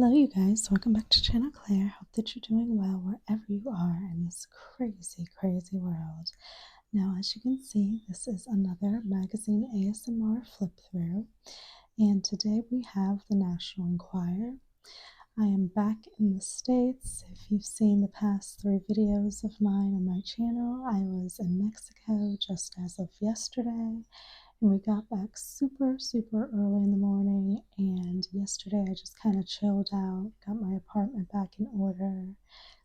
Hello, you guys. Welcome back to Channel Claire. Hope that you're doing well wherever you are in this crazy, crazy world. Now, as you can see, this is another magazine ASMR flip through, and today we have the National Enquirer. I am back in the States. If you've seen the past 3 videos of mine on my channel, I was in Mexico just as of yesterday. And we got back super, super early in the morning. And yesterday I just kind of chilled out, got my apartment back in order,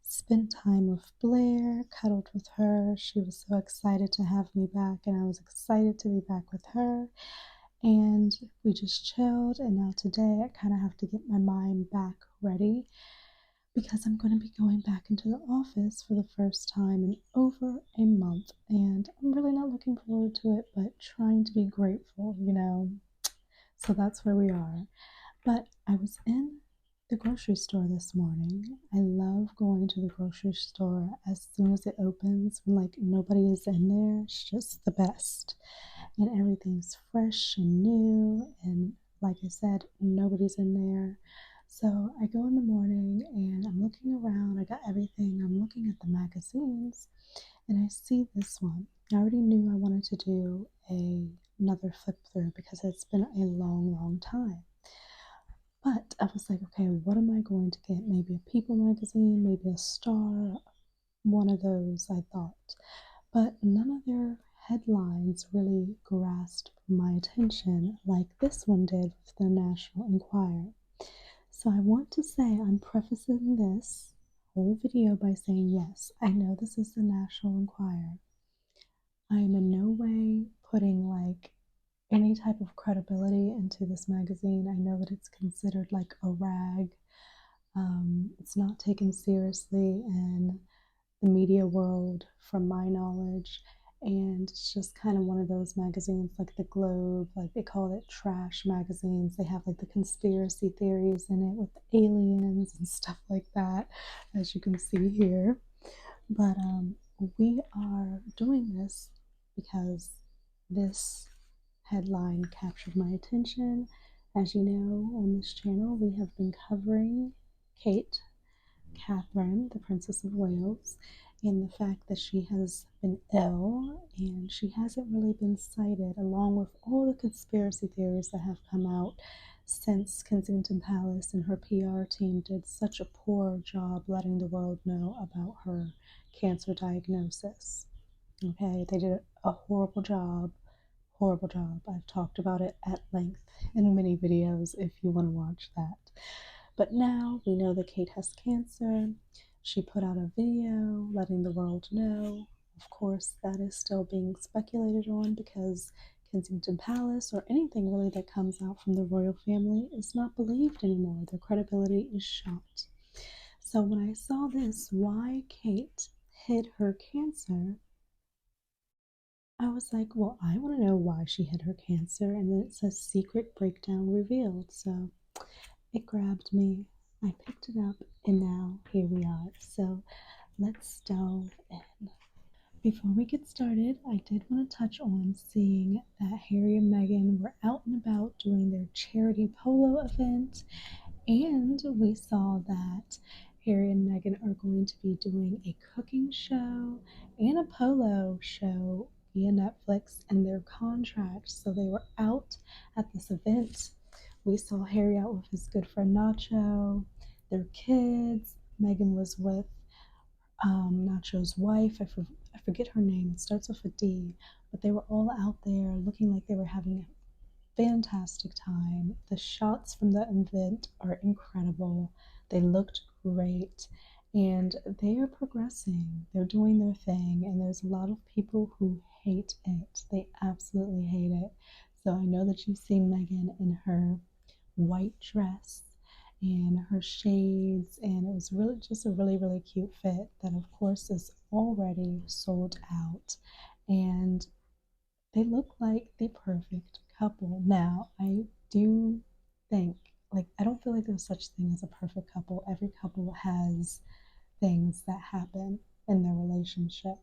spent time with Blair, cuddled with her. She was so excited to have me back, and I was excited to be back with her. And we just chilled. And now today I kind of have to get my mind back ready because I'm going to be going back into the office for the first time in over a month. And I'm really not looking forward to it, but trying to be grateful. So that's where we are. But I was in the grocery store this morning. I love going to the grocery store as soon as it opens when like nobody is in there. It's just the best. And everything's fresh and new, and like I said, nobody's in there. So I go in the morning and I'm looking around. I got everything. I'm looking at the magazines and I see this one. I already knew I wanted to do another flip through because it's been a long, long time. But I was like, okay, what am I going to get? Maybe a People magazine, maybe a Star, one of those, I thought. But none of their headlines really grasped my attention like this one did with the National Enquirer. So I want to say I'm prefacing this whole video by saying, yes, I know this is the National Enquirer. I am in no way putting like any type of credibility into this magazine. I know that it's considered like a rag. It's not taken seriously in the media world, from my knowledge, and it's just kind of one of those magazines like the Globe, like they call it trash magazines. They have like the conspiracy theories in it with aliens and stuff like that, as you can see here. But we are doing this because this headline captured my attention. As you know, on this channel, we have been covering Kate Catherine, the Princess of Wales, and the fact that she has been ill and she hasn't really been cited, along with all the conspiracy theories that have come out since Kensington Palace and her PR team did such a poor job letting the world know about her cancer diagnosis. Okay, they did a horrible job. Horrible job. I've talked about it at length in many videos if you want to watch that. But now we know that Kate has cancer. She put out a video letting the world know. Of course, that is still being speculated on because Kensington Palace or anything really that comes out from the royal family is not believed anymore. Their credibility is shot. So when I saw this, why Kate hid her cancer, I was like, well, I want to know why she hid her cancer. And then it says secret breakdown revealed. So it grabbed me. I picked it up, and now here we are. So let's delve in. Before we get started, I did want to touch on seeing that Harry and Meghan were out and about doing their charity polo event, and we saw that Harry and Meghan are going to be doing a cooking show and a polo show via Netflix in their contract. So they were out at this event. We saw Harry out with his good friend Nacho, their kids. Meghan was with Nacho's wife. I forget her name. It starts with a D. But they were all out there looking like they were having a fantastic time. The shots from the event are incredible. They looked great. And they are progressing. They're doing their thing. And there's a lot of people who hate it. They absolutely hate it. So I know that you've seen Meghan in her white dress and her shades, and it was really just a really, really cute fit that of course is already sold out, and they look like the perfect couple. Now I do think, like, I don't feel like there's such thing as a perfect couple. Every couple has things that happen in their relationship.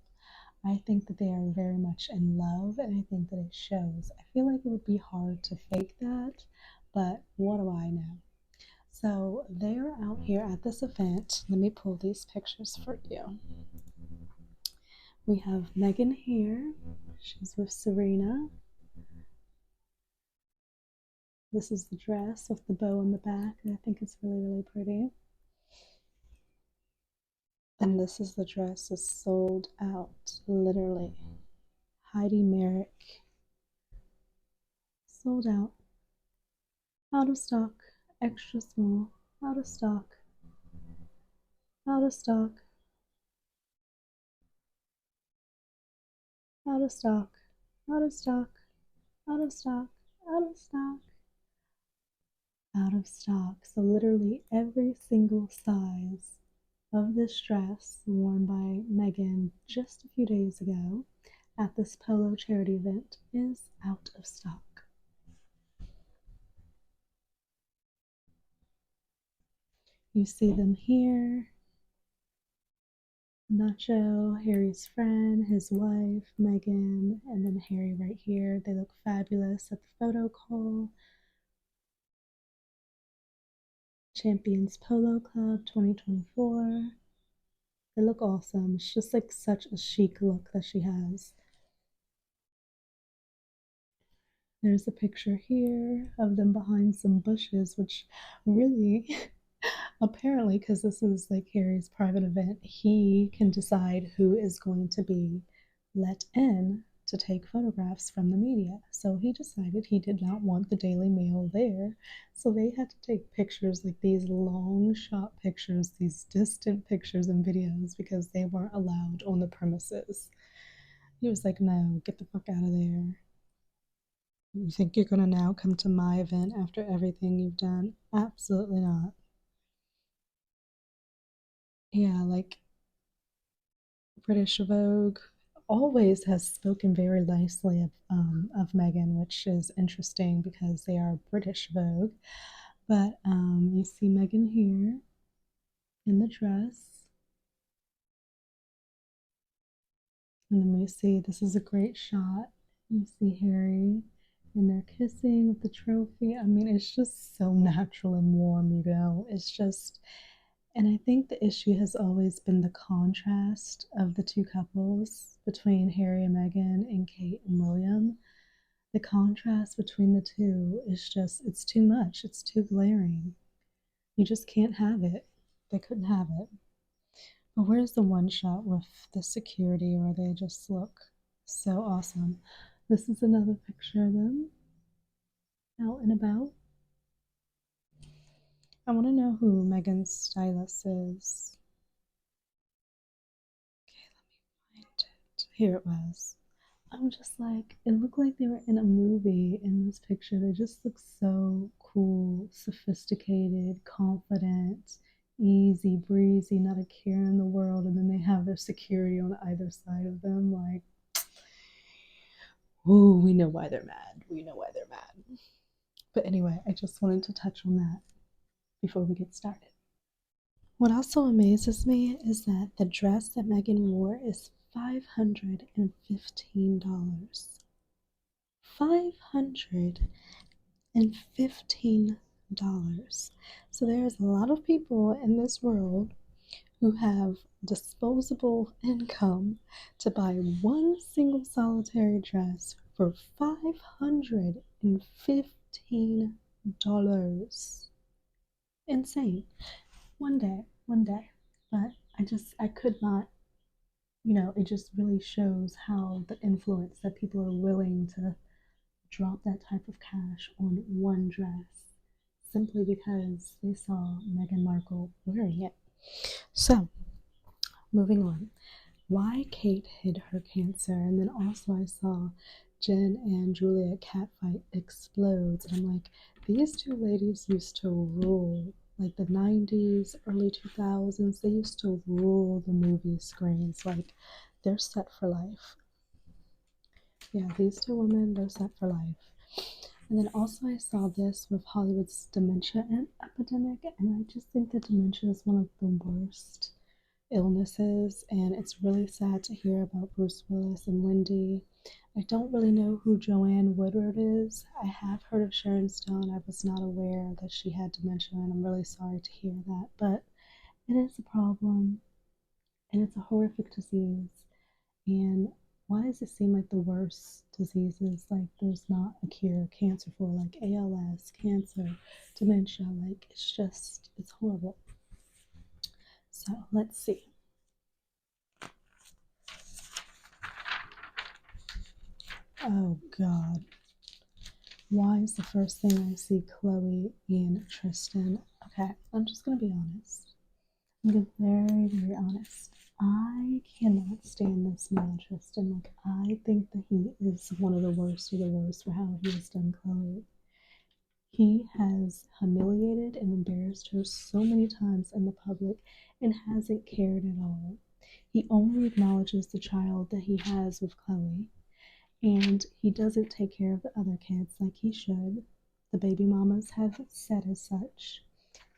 I think that they are very much in love, and I think that it shows. I feel like it would be hard to fake that, but what do I know? So they're out here at this event. Let me pull these pictures for you. We have Megan here. She's with Serena. This is the dress with the bow in the back. I think it's really, really pretty. And this is the dress is sold out, literally. Heidi Merrick. Sold out. Out of stock. Extra small. Out of stock. Out of stock. Out of stock. Out of stock. Out of stock. Out of stock. Out of stock. So literally every single size of this dress worn by Megan just a few days ago at this polo charity event is out of stock. You see them here. Nacho, Harry's friend, his wife, Megan, and then Harry right here. They look fabulous at the photo call. Champions Polo Club 2024. They look awesome. It's just like such a chic look that she has. There's a picture here of them behind some bushes, which really, apparently, because this is like Harry's private event, he can decide who is going to be let in to take photographs from the media. So he decided he did not want the Daily Mail there. So they had to take pictures, like these long shot pictures, these distant pictures and videos, because they weren't allowed on the premises. He was like, no, get the fuck out of there. You think you're going to now come to my event after everything you've done? Absolutely not. Yeah, like British Vogue always has spoken very nicely of Meghan, which is interesting because they are British Vogue. But you see Meghan here in the dress. And then we see this is a great shot. You see Harry and they're kissing with the trophy. I mean, it's just so natural and warm, you know. It's just, and I think the issue has always been the contrast of the two couples between Harry and Meghan and Kate and William. The contrast between the two is just, it's too much. It's too glaring. You just can't have it. They couldn't have it. But where's the one shot with the security where they just look so awesome? This is another picture of them out and about. I want to know who Meghan's stylist is. Okay, let me find it. Here it was. I'm just like, it looked like they were in a movie in this picture. They just look so cool, sophisticated, confident, easy breezy, not a care in the world. And then they have their security on either side of them. Like, ooh, we know why they're mad. We know why they're mad. But anyway, I just wanted to touch on that before we get started. What also amazes me is that the dress that Meghan wore is $515. $515. So there's a lot of people in this world who have disposable income to buy one single solitary dress for $515. Insane. One day. But I could not, it just really shows how the influence that people are willing to drop that type of cash on one dress simply because they saw Meghan Markle wearing it. So, moving on. Why Kate hid her cancer, and then also I saw Jen and Julia catfight explodes, and I'm like, these two ladies used to rule, like the 90s, early 2000s. They used to rule the movie screens. Like, they're set for life. Yeah, these two women, they're set for life. And then also I saw this with Hollywood's dementia epidemic, and I just think that dementia is one of the worst illnesses, and it's really sad to hear about Bruce Willis and Wendy I don't really know who Joanne Woodward is. I have heard of Sharon Stone. I was not aware that she had dementia, and I'm really sorry to hear that. But it is a problem, and it's a horrific disease. And why does it seem like the worst diseases, like there's not a cure, cancer for like ALS, cancer, dementia, like it's horrible. So let's see. Oh God. Why is the first thing I see Chloe and Tristan? Okay, I'm just gonna be honest. I'm gonna be very, very honest. I cannot stand this man, Tristan. Like, I think that he is one of the worst of the worst for how he has done Chloe. He has humiliated and embarrassed her so many times in the public and hasn't cared at all. He only acknowledges the child that he has with Chloe, and he doesn't take care of the other kids like he should. The baby mamas have said as such.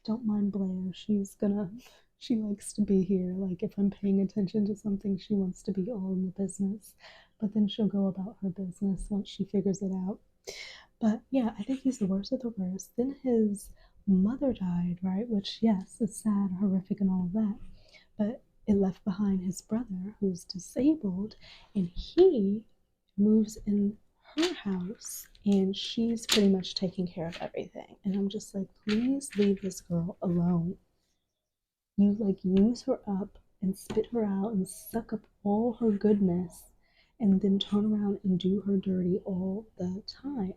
Don't mind Blair. She likes to be here. Like, if I'm paying attention to something, she wants to be all in the business. But then she'll go about her business once she figures it out. But yeah, I think he's the worst of the worst. Then his mother died, right? Which, yes, is sad, horrific, and all of that. But it left behind his brother who's disabled, and he moves in her house, and she's pretty much taking care of everything. And I'm just like, please leave this girl alone. You like use her up and spit her out and suck up all her goodness and then turn around and do her dirty all the time.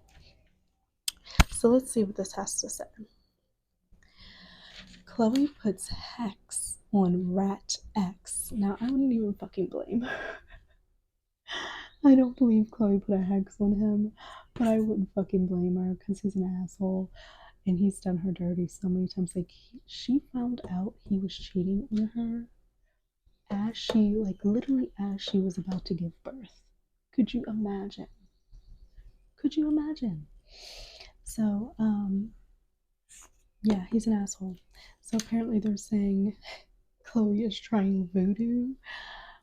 So let's see what this has to say. Chloe puts hex on Rat X. Now, I wouldn't even fucking blame her. I don't believe Chloe put a hex on him, but I wouldn't fucking blame her because he's an asshole and he's done her dirty so many times. Like, she found out he was cheating on her as literally as she was about to give birth. Could you imagine? Could you imagine? So, yeah, he's an asshole. So apparently they're saying Chloe is trying voodoo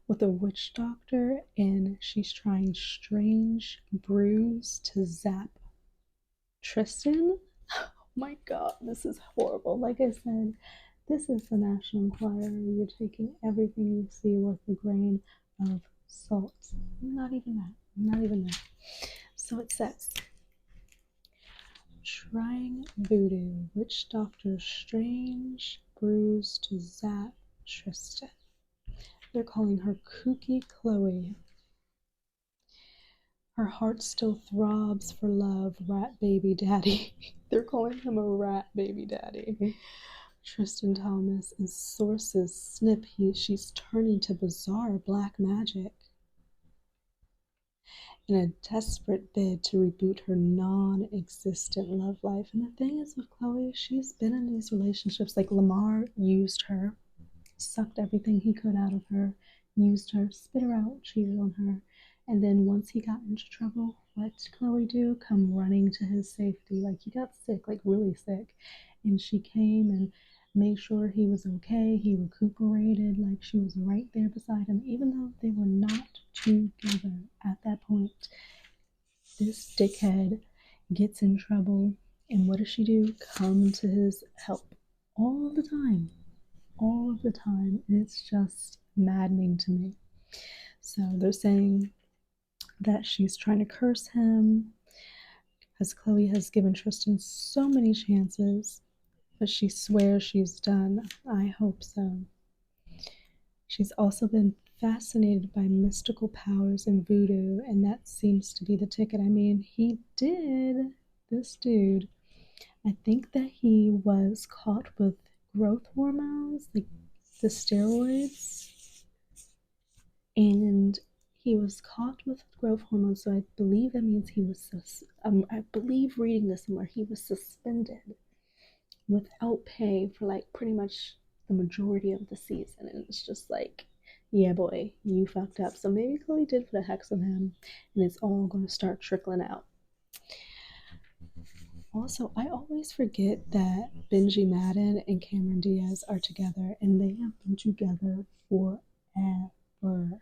with a witch doctor, and she's trying strange brews to zap Tristan. Oh my god, this is horrible. Like I said, this is the National Enquirer. You're taking everything you see with a grain of salt. Not even that. Not even that. So it says, trying voodoo, witch doctor strange brews to zap Tristan. They're calling her Kooky Chloe. Her heart still throbs for love, rat baby daddy. They're calling him a rat baby daddy. Tristan Thomas, and sources snip she's turning to bizarre black magic in a desperate bid to reboot her non-existent love life. And the thing is with Chloe, she's been in these relationships. Like, Lamar used her, sucked everything he could out of her, used her, spit her out, cheated on her. And then once he got into trouble, what did Chloe do? Come running to his safety. Like, he got sick, like really sick. And she came and made sure he was okay. He recuperated. Like, she was right there beside him, even though they were not together at that point. This dickhead gets in trouble. And what does she do? Come to his help all the time. All of the time. It's just maddening to me. So they're saying that she's trying to curse him, as Chloe has given Tristan so many chances, but she swears she's done. I hope so. She's also been fascinated by mystical powers and voodoo, and that seems to be the ticket. I mean, this dude, I think that he was caught with growth hormones, like the steroids, and he was caught with growth hormones. So I believe that means I believe reading this somewhere, he was suspended without pay for like pretty much the majority of the season. And it's just like, yeah, boy, you fucked up. So maybe Chloe did put a hex on him, and it's all going to start trickling out. Also, I always forget that Benji Madden and Cameron Diaz are together, and they have been together forever.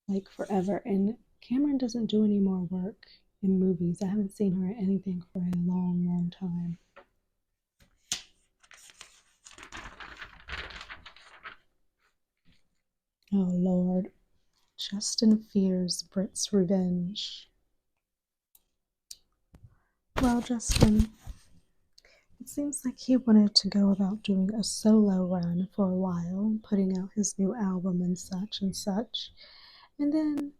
Like, forever. And Cameron doesn't do any more work in movies. I haven't seen her in anything for a long, long time. Oh, Lord. Justin fears Britt's revenge. Well, Justin, it seems like he wanted to go about doing a solo run for a while, putting out his new album and such and such. And then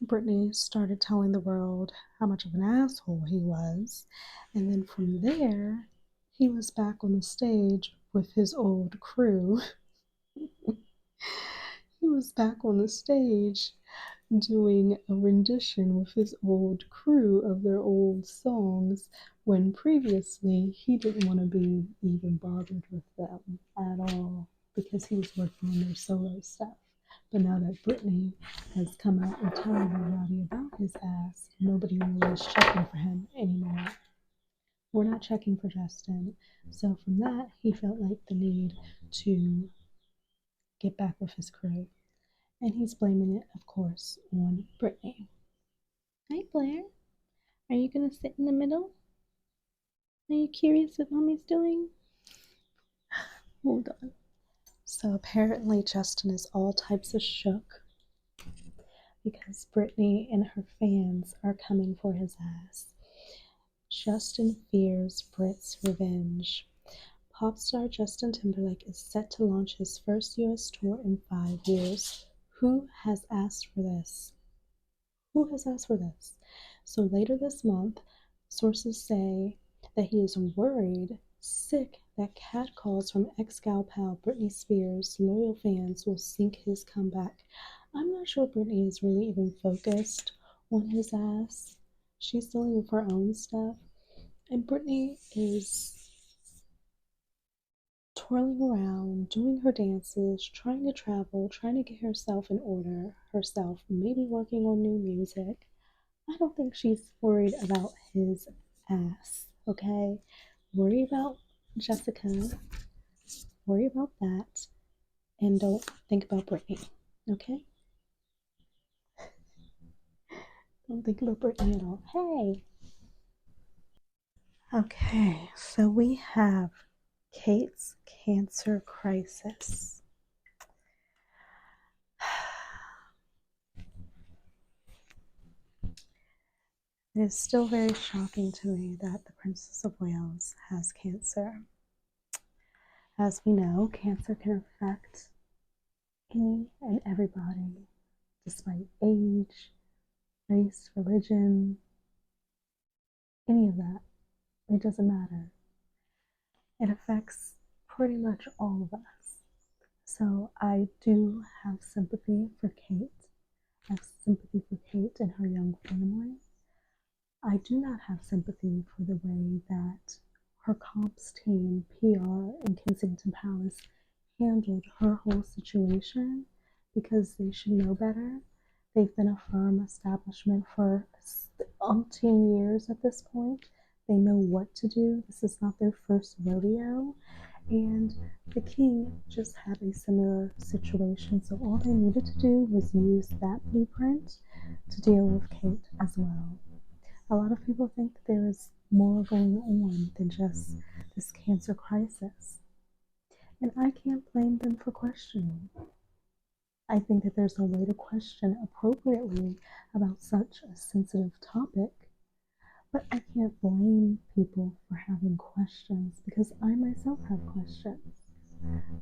Brittany started telling the world how much of an asshole he was. And then from there, he was back on the stage with his old crew. He was back on the stage doing a rendition with his old crew of their old songs when previously he didn't want to be even bothered with them at all because he was working on their solo stuff. But now that Brittany has come out and telling everybody about his ass, nobody really is checking for him anymore. We're not checking for Justin. So from that, he felt like the need to get back with his crew. And he's blaming it, of course, on Brittany. Hi, Blair. Are you going to sit in the middle? Are you curious what Mommy's doing? Hold on. So apparently Justin is all types of shook because Brittany and her fans are coming for his ass. Justin fears Britt's revenge. Pop star Justin Timberlake is set to launch his first US tour in 5 years. Who has asked for this? Who has asked for this? So later this month, sources say that he is worried, sick, that catcalls from ex-gal pal Britney Spears' loyal fans will sink his comeback. I'm not sure Britney is really even focused on his ass. She's dealing with her own stuff. And Britney is twirling around, doing her dances, trying to travel, trying to get herself in order, herself maybe working on new music. I don't think she's worried about his ass, okay? Worry about Jessica, worry about that, and don't think about Brittany, okay? Don't think about Brittany at all. Hey! Okay, so we have Kate's cancer crisis. It is still very shocking to me that the Princess of Wales has cancer. As we know, cancer can affect any and everybody, despite age, race, religion, any of that. It doesn't matter. It affects pretty much all of us. So I do have sympathy for Kate. I have sympathy for Kate and her young family. I do not have sympathy for the way that her comps team, PR, and Kensington Palace handled her whole situation because they should know better. They've been a firm establishment for umpteen years at this point. They know what to do. This is not their first rodeo. And the king just had a similar situation. So all they needed to do was use that blueprint to deal with Kate as well. A lot of people think that there is more going on than just this cancer crisis. And I can't blame them for questioning. I think that there's a way to question appropriately about such a sensitive topic, but I can't blame people for having questions because I myself have questions.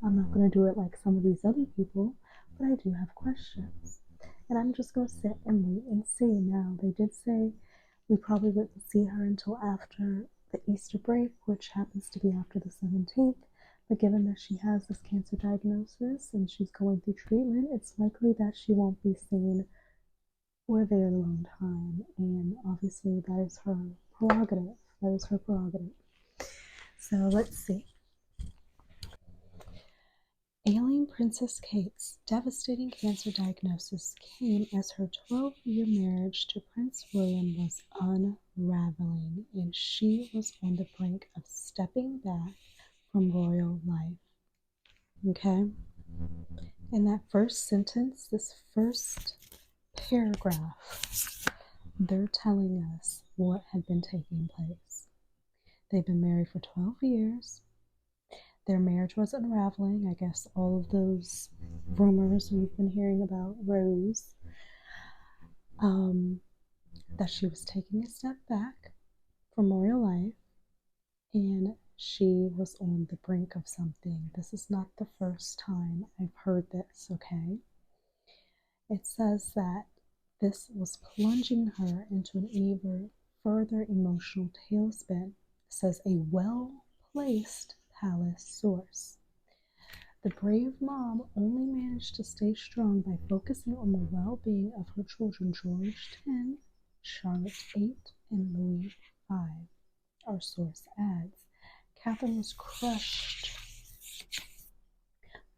I'm not going to do it like some of these other people, but I do have questions. And I'm just going to sit and wait and see. Now, they did say we probably wouldn't see her until after the Easter break, which happens to be after the 17th. But given that she has this cancer diagnosis and she's going through treatment, it's likely that she won't be seen for a very long time. And obviously, that is her prerogative. That is her prerogative. So let's see. Ailing Princess Kate's devastating cancer diagnosis came as her 12-year marriage to Prince William was unraveling, and she was on the brink of stepping back from royal life. Okay? In that first sentence, this first paragraph, they're telling us what had been taking place. They've been married for 12 years. Their marriage was unraveling. I guess all of those rumors we've been hearing about Rose, that she was taking a step back from royal life and she was on the brink of something. This is not the first time I've heard this, okay? It says that this was plunging her into an even further emotional tailspin, says a well placed palace source. The brave mom only managed to stay strong by focusing on the well being of her children, George X, Charlotte VIII, and Louis V. Our source adds Catherine was crushed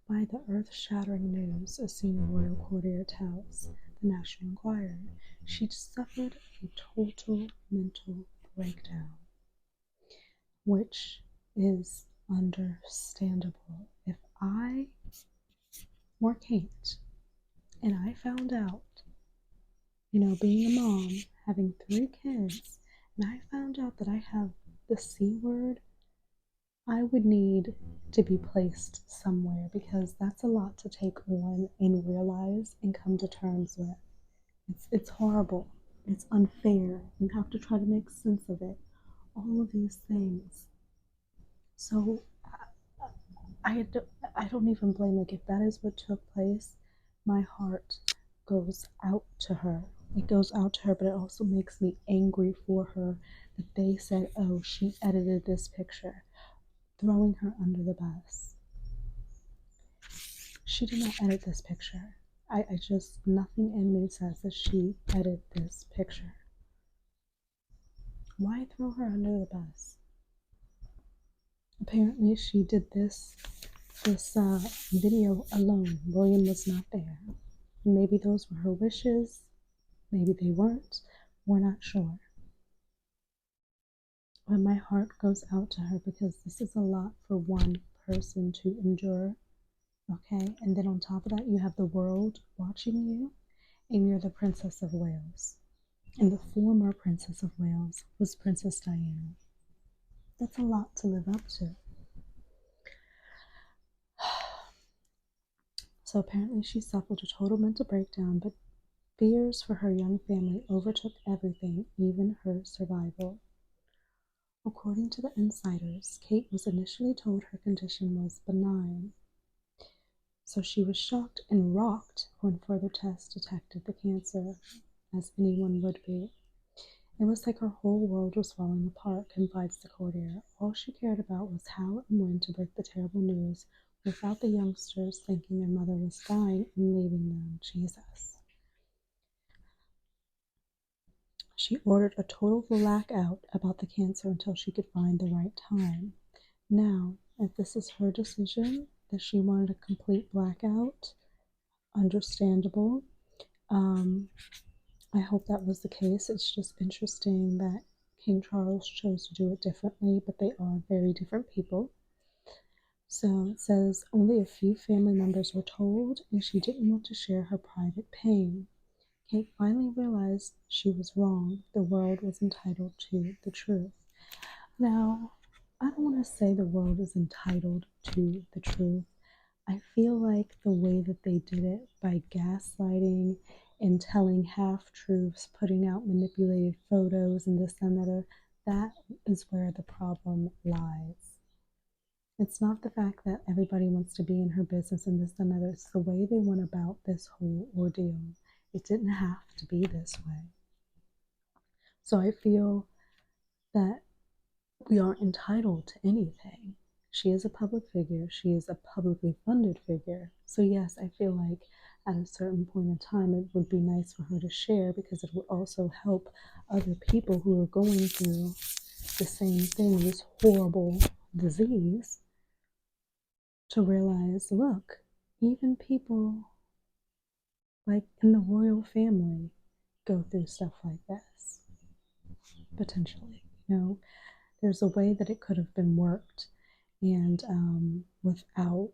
by the earth shattering news, a senior royal courtier tells the National Enquirer. She suffered a total mental breakdown, which is understandable. If I were Kate and I found out, being a mom, having 3 kids, and I found out that I have the C word, I would need to be placed somewhere because that's a lot to take on and realize and come to terms with. It's horrible. It's unfair. You have to try to make sense of it. All of these things. So I don't even blame. Like, if that is what took place, my heart goes out to her. It goes out to her, but it also makes me angry for her that they said, oh, she edited this picture, throwing her under the bus. She did not edit this picture. I just, nothing in me says that she edited this picture. Why throw her under the bus? Apparently she did this video alone. William was not there. Maybe those were her wishes. Maybe they weren't. We're not sure. But my heart goes out to her because this is a lot for one person to endure. Okay, and then on top of that, you have the world watching you, and you're the Princess of Wales. And the former Princess of Wales was Princess Diana. That's a lot to live up to. So apparently she suffered a total mental breakdown, but fears for her young family overtook everything, even her survival. According to the insiders, Kate was initially told her condition was benign. So she was shocked and rocked when further tests detected the cancer, as anyone would be. It was like her whole world was falling apart, confides the courtier. All she cared about was how and when to break the terrible news without the youngsters thinking their mother was dying and leaving them. Jesus. She ordered a total blackout about the cancer until she could find the right time. Now, if this is her decision, that she wanted a complete blackout, understandable. I hope that was the case. It's just interesting that King Charles chose to do it differently, but they are very different people. So it says only a few family members were told, and she didn't want to share her private pain. Kate finally realized she was wrong. The world was entitled to the truth. Now, I don't want to say the world is entitled to the truth. I feel like the way that they did it by gaslighting and telling half truths, putting out manipulated photos and this and that, that is where the problem lies. It's not the fact that everybody wants to be in her business and this and that, it's the way they went about this whole ordeal. It didn't have to be this way. So I feel that we aren't entitled to anything. She is a public figure. She is a publicly funded figure. So yes, I feel like at a certain point in time, it would be nice for her to share because it would also help other people who are going through the same thing, this horrible disease, to realize, look, even people like in the royal family go through stuff like this, potentially, there's a way that it could have been worked and without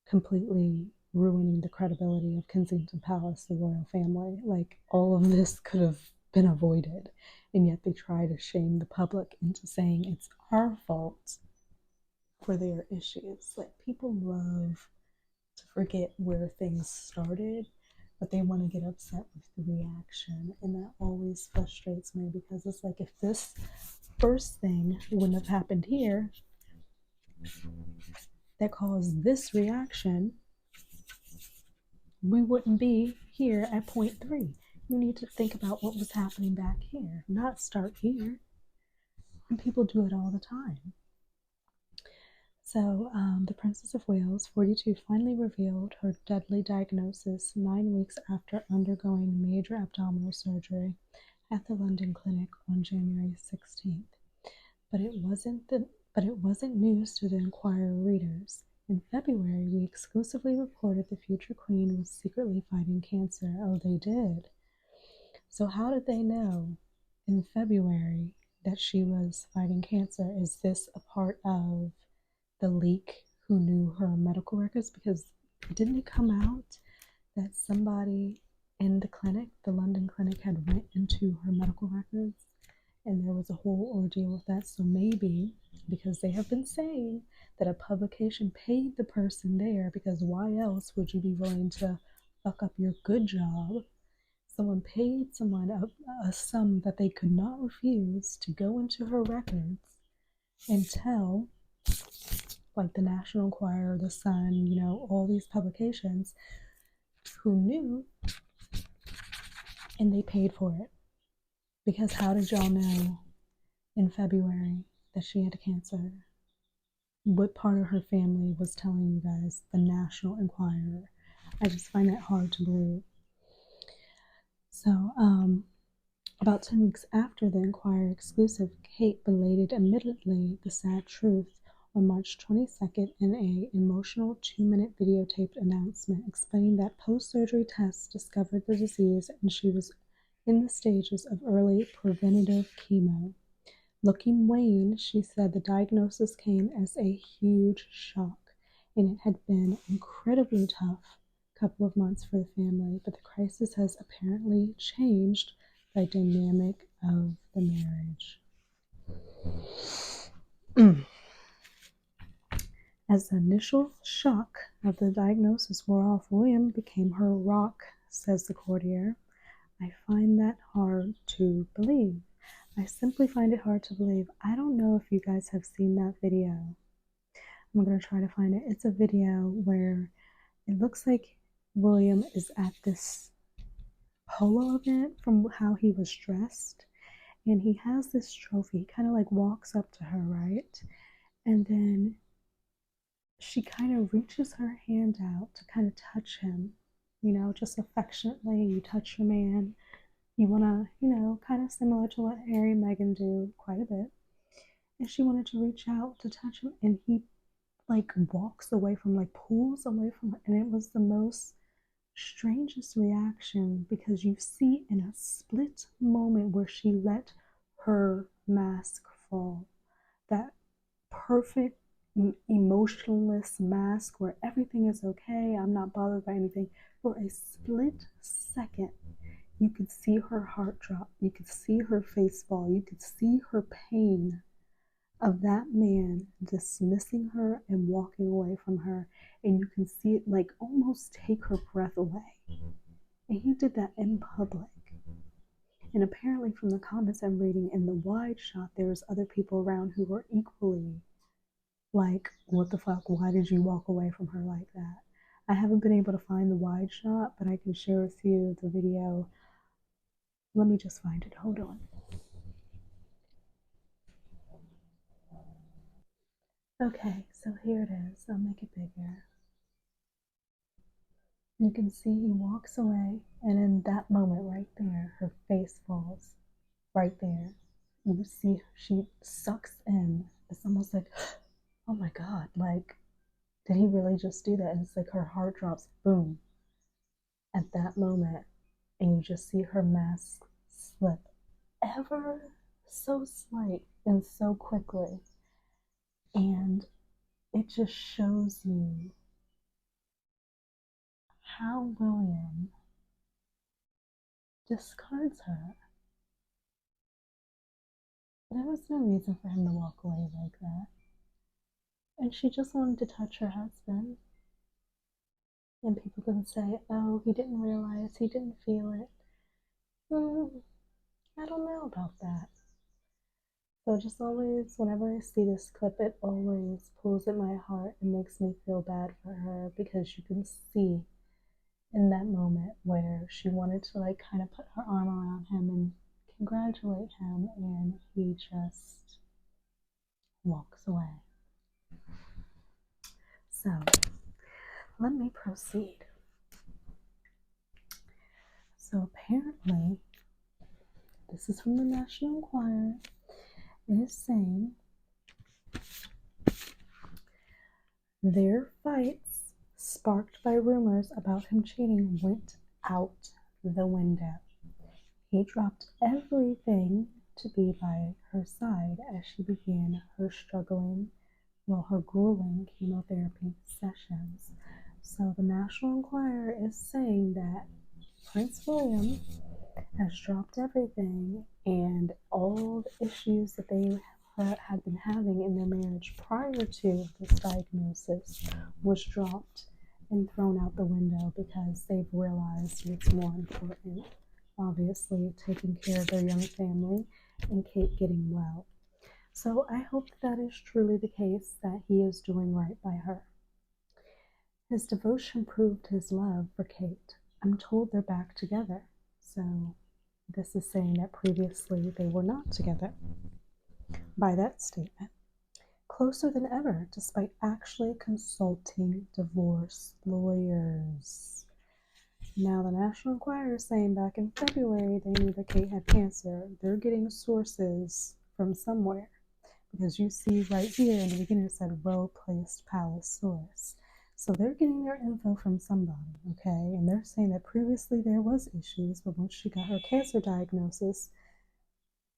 completely ruining the credibility of Kensington Palace, the royal family. Like, all of this could have been avoided, and yet they try to shame the public into saying it's our fault for their issues. Like, people love to forget where things started, but they want to get upset with the reaction, and that always frustrates me, because it's like, if this first thing wouldn't have happened here that caused this reaction, we wouldn't be here at point 3. You need to think about what was happening back here, not start here. And people do it all the time. So, the Princess of Wales, 42, finally revealed her deadly diagnosis 9 weeks after undergoing major abdominal surgery at the London clinic on January 16th. But it wasn't news to the Enquirer readers. In February, we exclusively reported the future queen was secretly fighting cancer. Oh, they did. So how did they know in February that she was fighting cancer? Is this a part of the leak who knew her medical records? Because didn't it come out that somebody in the clinic, the London clinic, had went into her medical records, and there was a whole ordeal with that? So maybe, because they have been saying that a publication paid the person there, because why else would you be willing to fuck up your good job? Someone paid someone a sum that they could not refuse to go into her records and tell, like the National Enquirer, the Sun, all these publications who knew, and they paid for it. Because how did y'all know in February that she had cancer? What part of her family was telling you guys? The National Enquirer. I just find that hard to believe. So, about 10 weeks after the Enquirer exclusive, Kate belated admittedly the sad truth on March 22nd in an emotional 2-minute videotaped announcement explaining that post-surgery tests discovered the disease and she was in the stages of early preventative chemo. Looking wan, she said the diagnosis came as a huge shock, and it had been incredibly tough couple of months for the family, but the crisis has apparently changed the dynamic of the marriage. As the initial shock of the diagnosis wore off, William became her rock, says the courtier. I find that hard to believe. I simply find it hard to believe. I don't know if you guys have seen that video. I'm going to try to find it. It's a video where it looks like William is at this polo event from how he was dressed, and he has this trophy. He kind of like walks up to her, right? And then she kind of reaches her hand out to kind of touch him, just affectionately. You touch your man, you want to, kind of similar to what Harry and Meghan do quite a bit. And she wanted to reach out to touch him, and he like walks away from, like pulls away from her. And it was the most strangest reaction, because you see in a split moment where she let her mask fall, that perfect emotionless mask where everything is okay, I'm not bothered by anything. For a split second, you could see her heart drop, you could see her face fall, you could see her pain of that man dismissing her and walking away from her, and you can see it like almost take her breath away. And he did that in public. And apparently from the comments I'm reading in the wide shot, there's other people around who were equally like, what the fuck, why did you walk away from her like that? I haven't been able to find the wide shot, but I can share with you the video. Let me just find it, hold on. Okay, so here it is. I'll make it bigger. You can see he walks away, and in that moment right there, her face falls right there. You see she sucks in. It's almost like, oh my God, like, did he really just do that? And it's like her heart drops, boom, at that moment, and you just see her mask slip ever so slight and so quickly. And it just shows you how William discards her. There was no reason for him to walk away like that. And she just wanted to touch her husband. And people can say, oh, he didn't realize, he didn't feel it. I don't know about that. So just always, whenever I see this clip, it always pulls at my heart and makes me feel bad for her, because you can see in that moment where she wanted to like kind of put her arm around him and congratulate him, and he just walks away. So let me proceed. So apparently, this is from the National Enquirer. It is saying their fights, sparked by rumors about him cheating, went out the window. He dropped everything to be by her side as she began her grueling chemotherapy sessions. So the National Enquirer is saying that Prince William has dropped everything, and all the issues that they had been having in their marriage prior to this diagnosis was dropped and thrown out the window, because they've realized what's more important. Obviously, taking care of their young family and Kate getting well. So I hope that is truly the case, that he is doing right by her. His devotion proved his love for Kate. I'm told they're back together. So this is saying that previously they were not together. By that statement, closer than ever, despite actually consulting divorce lawyers. Now, the National Enquirer is saying back in February they knew that Kate had cancer. They're getting sources from somewhere, because you see right here in the beginning it said well-placed palace source. So they're getting their info from somebody, okay? And they're saying that previously there was issues, but once she got her cancer diagnosis,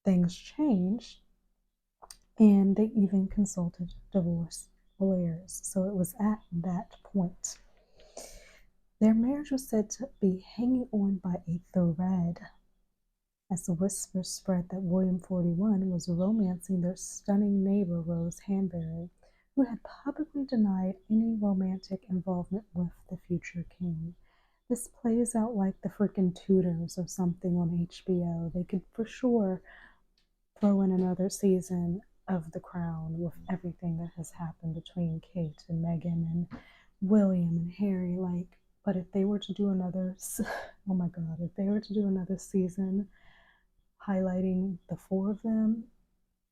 things changed, and they even consulted divorce lawyers. So it was at that point. Their marriage was said to be hanging on by a thread, as the whispers spread that William 41 was romancing their stunning neighbor Rose Hanbury, who had publicly denied any romantic involvement with the future king. This plays out like the freaking Tudors or something on HBO. They could for sure throw in another season of The Crown with everything that has happened between Kate and Meghan and William and Harry. But if they were to do another, oh my God, if they were to do another season highlighting the four of them,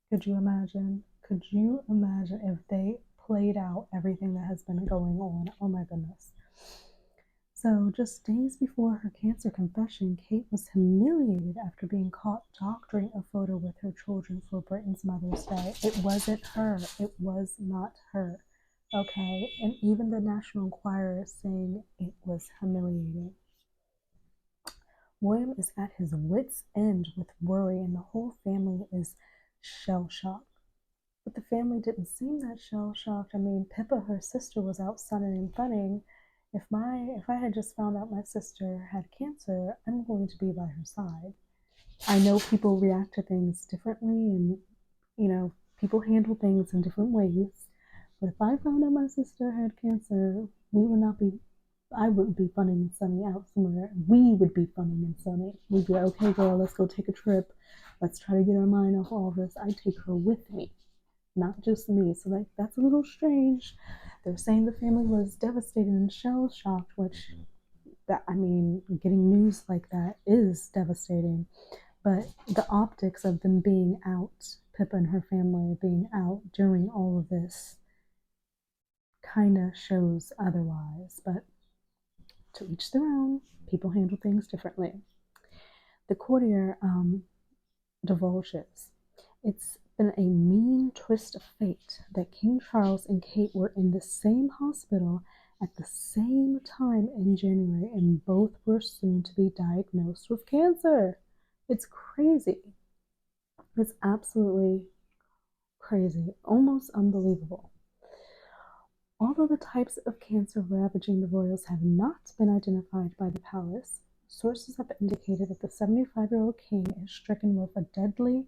could you imagine? Could you imagine if they played out everything that has been going on? Oh my goodness. So just days before her cancer confession, Kate was humiliated after being caught doctoring a photo with her children for Britain's Mother's Day. It wasn't her. It was not her. Okay? And even the National Enquirer is saying it was humiliating. William is at his wit's end with worry, and the whole family is shell-shocked. But the family didn't seem that shell-shocked. I mean, Pippa, her sister, was out sunning and funning. If I had just found out my sister had cancer, I'm going to be by her side. I know people react to things differently, and people handle things in different ways. But if I found out my sister had cancer, I wouldn't be funning and sunny out somewhere. We would be funning and sunny. We'd be like, okay, girl, let's go take a trip. Let's try to get our mind off all this. I'd take her with me, not just me. So that's a little strange. They're saying the family was devastated and shell-shocked, which, getting news like that is devastating. But the optics of them being out, Pippa and her family being out during all of this, kind of shows otherwise. But to each their own, people handle things differently. The courtier divulges, it's been a mean twist of fate that King Charles and Kate were in the same hospital at the same time in January, and both were soon to be diagnosed with cancer. It's crazy. It's absolutely crazy, almost unbelievable. Although the types of cancer ravaging the royals have not been identified by the palace, sources have indicated that the 75-year-old king is stricken with a deadly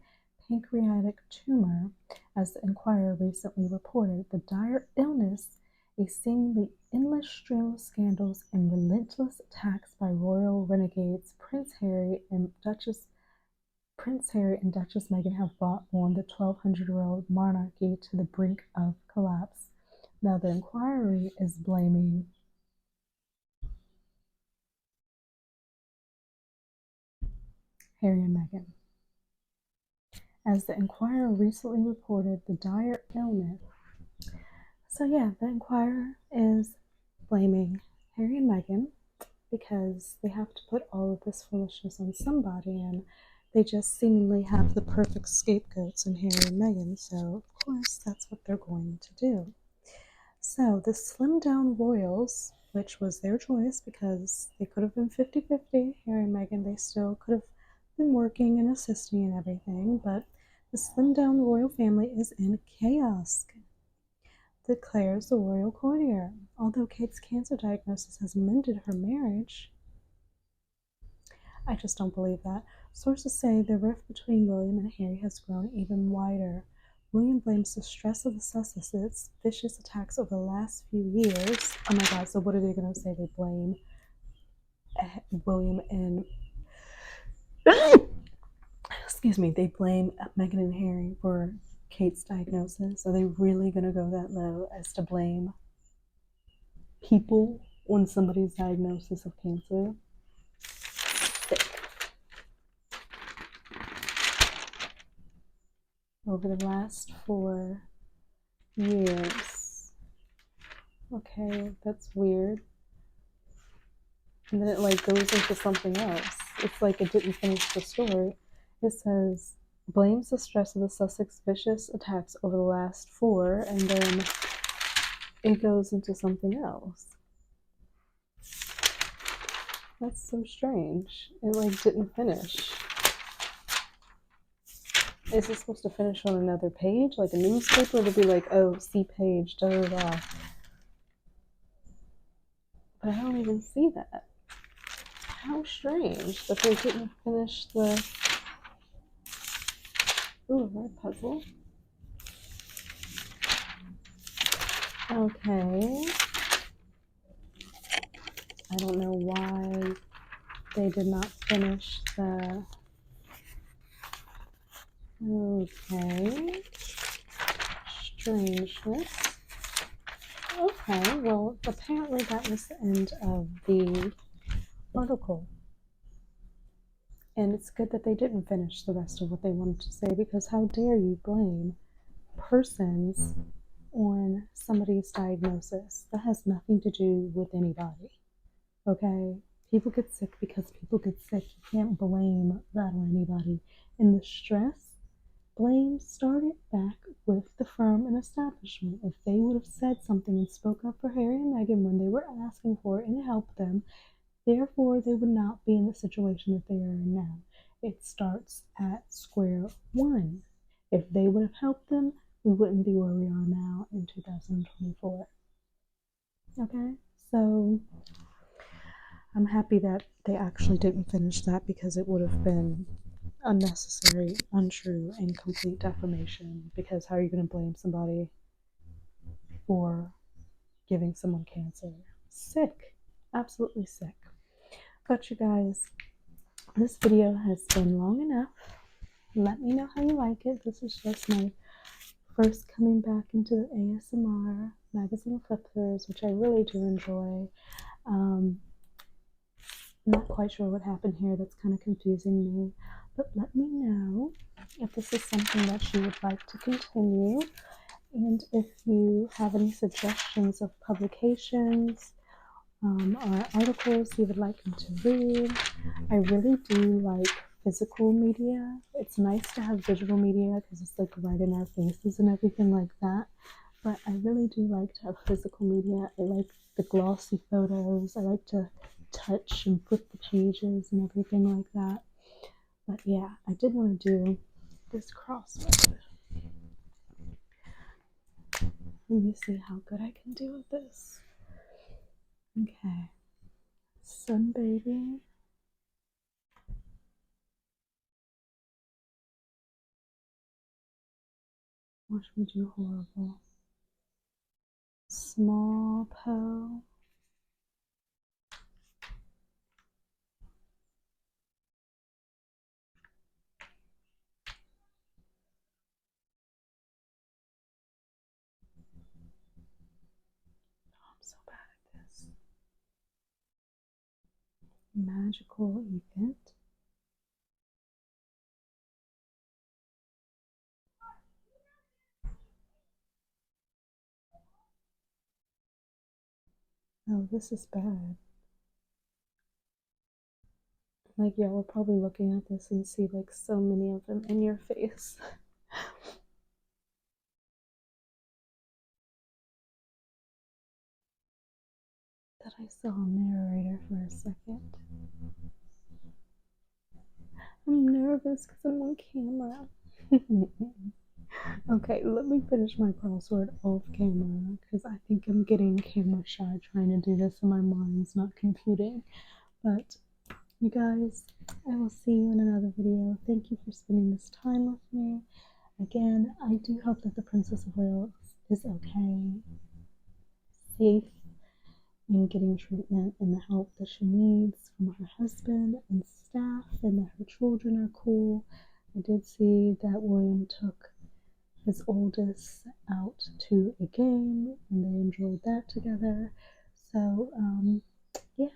pancreatic tumor. As the Enquirer recently reported, the dire illness, a seemingly endless stream of scandals and relentless attacks by royal renegades, Prince Harry and Duchess Meghan have brought on the 1,200-year-old monarchy to the brink of collapse. Now, the Enquirer is blaming Harry and Meghan. As the Enquirer recently reported, the dire illness. So, yeah, the Enquirer is blaming Harry and Meghan because they have to put all of this foolishness on somebody, and they just seemingly have the perfect scapegoats in Harry and Meghan, so of course that's what they're going to do. So the slimmed down royals, which was their choice because they could have been 50-50, Harry and Meghan, they still could have been working and assisting and everything, but the slimmed down royal family is in chaos, declares the royal courtier. Although Kate's cancer diagnosis has mended her marriage, I just don't believe that. Sources say the rift between William and Harry has grown even wider. William blames the stress of the Sussexes' vicious attacks over the last few years. Oh my god, so what are they going to say? They blame William and excuse me, they blame Meghan and Harry for Kate's diagnosis. Are they really going to go that low as to blame people on somebody's diagnosis of cancer? Sick. Over the last 4 years. Okay, that's weird. And then it like goes into something else. It's like it didn't finish the story. It says blames the stress of the Sussex vicious attacks over the last 4, and then it goes into something else. That's so strange. It like didn't finish. Is it supposed to finish on another page, like a newspaper? It'll be like, oh, see page, da da da. But I don't even see that. How strange that they didn't finish the. Ooh, red puzzle. Okay. I don't know why they did not finish the. Okay. Strangeness. Okay, well, apparently that was the end of the article. And it's good that they didn't finish the rest of what they wanted to say, because how dare you blame persons on somebody's diagnosis? That has nothing to do with anybody. Okay? People get sick because people get sick. You can't blame that on anybody. And the stress, blame started back with the firm and establishment. If they would have said something and spoke up for Harry and Meghan when they were asking for it and helped them, therefore they would not be in the situation that they are in now. It starts at square one. If they would have helped them, we wouldn't be where we are now in 2024. Okay? So I'm happy that they actually didn't finish that, because it would have been unnecessary, untrue, and complete defamation. Because how are you going to blame somebody for giving someone cancer? Sick. Absolutely sick. But you guys, this video has been long enough. Let me know how you like it. This is just my first coming back into the ASMR magazine flippers, which I really do enjoy. Not quite sure what happened here. That's kind of confusing me. But let me know if this is something that you would like to continue. And if you have any suggestions of publications or articles you would like me to read. I really do like physical media. It's nice to have digital media because it's like right in our faces and everything like that. But I really do like to have physical media. I like the glossy photos. I like to touch and flip the pages and everything like that. But yeah, I did want to do this crossword. Let me see how good I can do with this. Okay. Sun baby. Watch me do horrible. Small Poe. Oh, I'm so bad at this. Magical event. Oh, this is bad. Like, y'all are probably looking at this and see like so many of them in your face. That I saw a narrator for a second. I'm nervous because I'm on camera. Okay, let me finish my crossword off camera because I think I'm getting camera shy trying to do this and my mind's not computing. But you guys, I will see you in another video. Thank you for spending this time with me. Again, I do hope that the Princess of Wales is okay, safe, and getting treatment and the help that she needs from her husband and staff, and that her children are cool. I did see that William took his oldest out to a game and they enjoyed that together. So, yeah,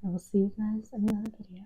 I will see you guys in another video.